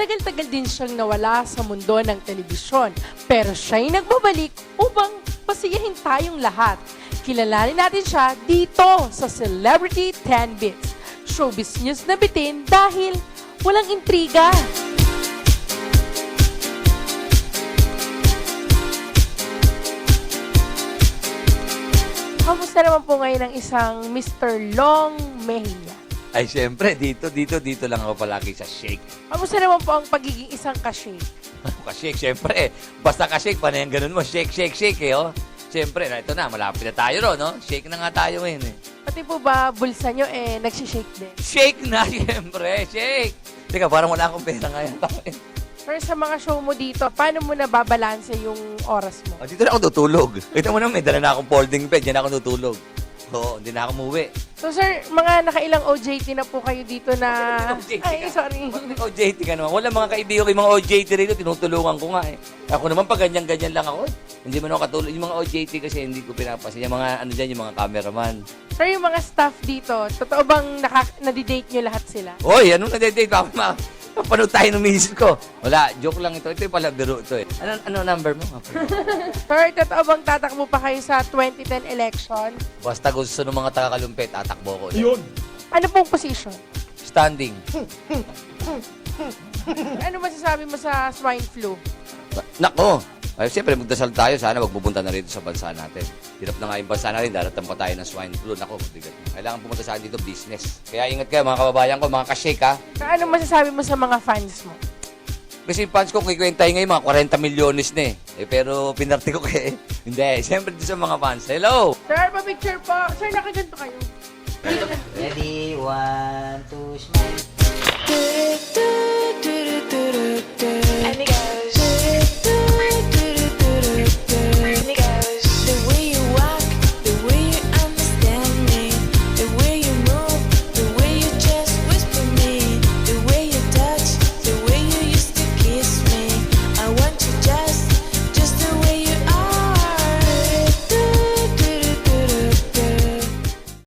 Matagal-tagal din siyang nawala sa mundo ng telebisyon, pero siya'y nagbabalik upang pasiyahin tayong lahat. Kilalanin natin siya dito sa Celebrity 10 Bits. Showbiz news na bitin dahil walang intriga. Kamusta naman po ngayon ang isang Mr. Long Mejia? Ay, siyempre, dito lang ako palagi sa shake. Kamusta naman po ang pagiging isang ka-shake? Ka-shake, siyempre. Basta ka-shake, paano yung ganun mo? Shake, eh, oh. Siyempre, ito na, malapit na tayo, no? Shake na nga tayo ngayon, eh. Pati po ba bulsa nyo nagsishake din? Shake na, siyempre, shake! Teka, parang wala akong pera ngayon. Pero sa mga show mo dito, paano mo nababalanse yung oras mo? Oh, dito na ako tutulog. Ito mo naman, may dala na akong folding bed, dyan ako tutulog. Oo, hindi na ako umuwi. So sir, mga nakailang OJT na po kayo dito na... OJT Ay, ka. sorry. OJT ka naman. Wala mga kaibigan ko, yung mga OJT rito, tinutulungan ko nga eh. Ako naman, pag ganyan-ganyan lang ako, hindi mo ako katulog. Yung mga OJT kasi hindi ko pinapasin. Yung mga, ano dyan, yung mga cameraman. Sir, yung mga staff dito, totoo bang nadidate nyo lahat sila? Hoy, anong nadedate? Papanood tayo ng misis ko. Wala, joke lang ito. Ito yung pala biro ito eh. Ano number mo? Sir, totoo bang tatakbo pa kayo sa 2010 election? Basta gusto ng mga taga-kalumpet, tatakbo ko. Yun! Ano pong position? Standing. Ano masasabi mo sa swine flu? Nako! Ay, siyempre, magdasal tayo. Sana magpupunta na rito sa bansa natin. Hirap na nga yung bansa natin. Daratan pa tayo ng swine flu. Nako, mabigat. Kailangan pumunta sa akin dito, business. Kaya ingat kayo, mga kababayan ko, mga ka-shake, ha? Ano masasabi mo sa mga fans mo? Kasi yung fans ko, kikwentahin ngayon, mga 40 milyones na eh. Pero pinarte ko kay... Hindi, siyempre dito sa mga fans. Hello! Sir, pa-picture po. Sir, nakaganto kayo. Ready, 1, 2, smile.